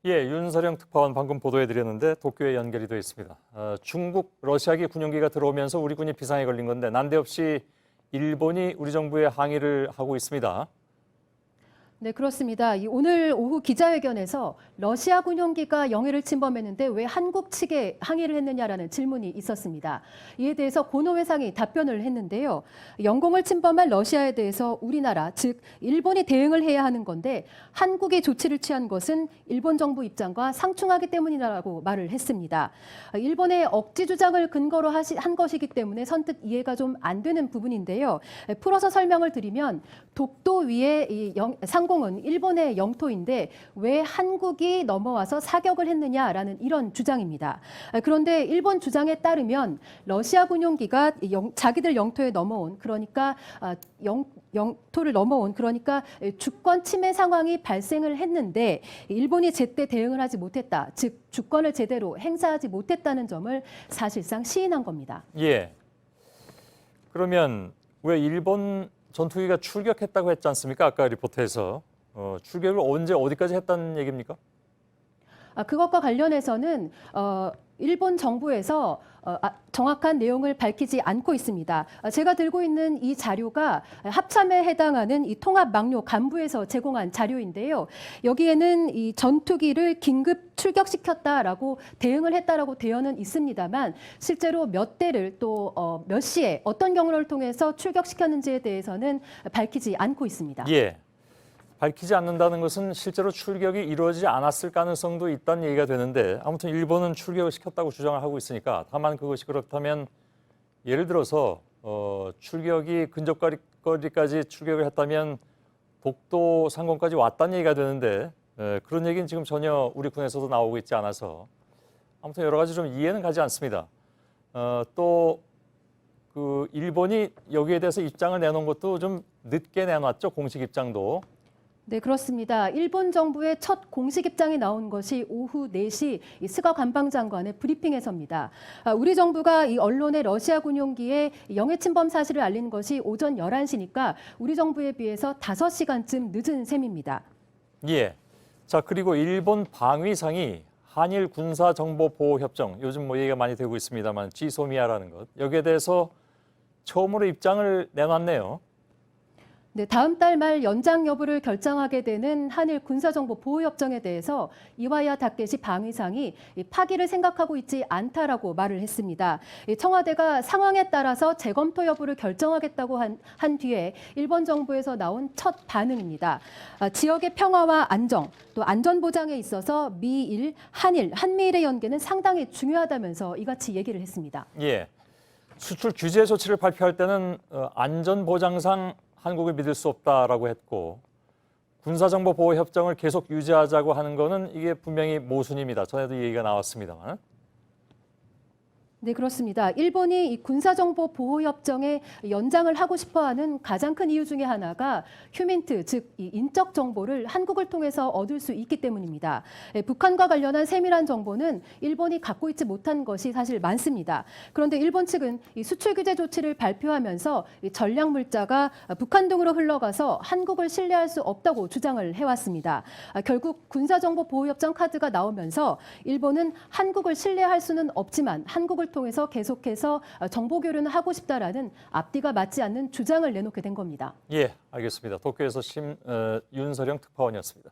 예, 윤서령 특파원 방금 보도해드렸는데 도쿄에 연결이 되어 있습니다. 중국 러시아기 군용기가 들어오면서 우리 군이 비상에 걸린 건데 난데없이 일본이 우리 정부에 항의를 하고 있습니다. 네, 그렇습니다. 오늘 오후 기자회견에서 러시아 군용기가 영해를 침범했는데 왜 한국 측에 항의를 했느냐라는 질문이 있었습니다. 이에 대해서 고노 회상이 답변을 했는데요. 영공을 침범한 러시아에 대해서 우리나라, 즉 일본이 대응을 해야 하는 건데 한국이 조치를 취한 것은 일본 정부 입장과 상충하기 때문이라고 말을 했습니다. 일본의 억지 주장을 근거로 한 것이기 때문에 선뜻 이해가 좀 안 되는 부분인데요. 풀어서 설명을 드리면 독도 위에 상공은 일본의 영토인데 왜 한국이 넘어와서 사격을 했느냐라는 이런 주장입니다. 그런데 일본 주장에 따르면 러시아 군용기가 자기들 영토에 넘어온, 그러니까 영토를 넘어온, 그러니까 주권 침해 상황이 발생을 했는데 일본이 제때 대응을 하지 못했다. 즉 주권을 제대로 행사하지 못했다는 점을 사실상 시인한 겁니다. 예. 그러면 왜 일본 전투기가 출격했다고 했지 않습니까? 아까 리포트에서. 출격을 언제 어디까지 했다는 얘기입니까? 그것과 관련해서는 일본 정부에서 정확한 내용을 밝히지 않고 있습니다. 제가 들고 있는 이 자료가 합참에 해당하는 이 통합망료 간부에서 제공한 자료인데요. 여기에는 이 전투기를 긴급 출격시켰다라고 대응을 했다라고 되어는 있습니다만 실제로 몇 대를 또 몇 시에 어떤 경로를 통해서 출격시켰는지에 대해서는 밝히지 않고 있습니다. 예. 밝히지 않는다는 것은 실제로 출격이 이루어지지 않았을 가능성도 있다는 얘기가 되는데 아무튼 일본은 출격을 시켰다고 주장을 하고 있으니까 다만 그것이 그렇다면 예를 들어서 출격이 근접거리까지 출격을 했다면 독도 상공까지 왔다는 얘기가 되는데 그런 얘기는 지금 전혀 우리 군에서도 나오고 있지 않아서 아무튼 여러 가지 좀 이해는 가지 않습니다. 또 그 일본이 여기에 대해서 입장을 내놓은 것도 좀 늦게 내놨죠, 공식 입장도. 네, 그렇습니다. 일본 정부의 첫 공식 입장이 나온 것이 오후 4시 스가 관방장관의 브리핑에서입니다. 우리 정부가 이 언론에 러시아 군용기의 영해 침범 사실을 알린 것이 오전 11시니까 우리 정부에 비해서 5시간쯤 늦은 셈입니다. 예. 자, 그리고 일본 방위상이 한일 군사정보보호협정, 요즘 뭐 얘기가 많이 되고 있습니다만 지소미아라는 것, 여기에 대해서 처음으로 입장을 내놨네요. 네, 다음 달 말 연장 여부를 결정하게 되는 한일 군사정보보호협정에 대해서 이와야 다케시 방위상이 파기를 생각하고 있지 않다라고 말을 했습니다. 청와대가 상황에 따라서 재검토 여부를 결정하겠다고 한 뒤에 일본 정부에서 나온 첫 반응입니다. 지역의 평화와 안정, 또 안전 보장에 있어서 미일, 한일, 한미일의 연계는 상당히 중요하다면서 이같이 얘기를 했습니다. 예. 수출 규제 조치를 발표할 때는 안전 보장상 한국을 믿을 수 없다라고 했고 군사정보보호협정을 계속 유지하자고 하는 거는 이게 분명히 모순입니다. 전에도 얘기가 나왔습니다만. 네, 그렇습니다. 일본이 이 군사정보보호협정에 연장을 하고 싶어하는 가장 큰 이유 중에 하나가 휴민트, 즉 이 인적 정보를 한국을 통해서 얻을 수 있기 때문입니다. 북한과 관련한 세밀한 정보는 일본이 갖고 있지 못한 것이 사실 많습니다. 그런데 일본 측은 이 수출 규제 조치를 발표하면서 이 전략 물자가 북한 등으로 흘러가서 한국을 신뢰할 수 없다고 주장을 해왔습니다. 결국 군사정보보호협정 카드가 나오면서 일본은 한국을 신뢰할 수는 없지만 한국을 통해서 계속해서 정보 교류는 하고 싶다라는 앞뒤가 맞지 않는 주장을 내놓게 된 겁니다. 예, 알겠습니다. 도쿄에서 윤서령 특파원이었습니다.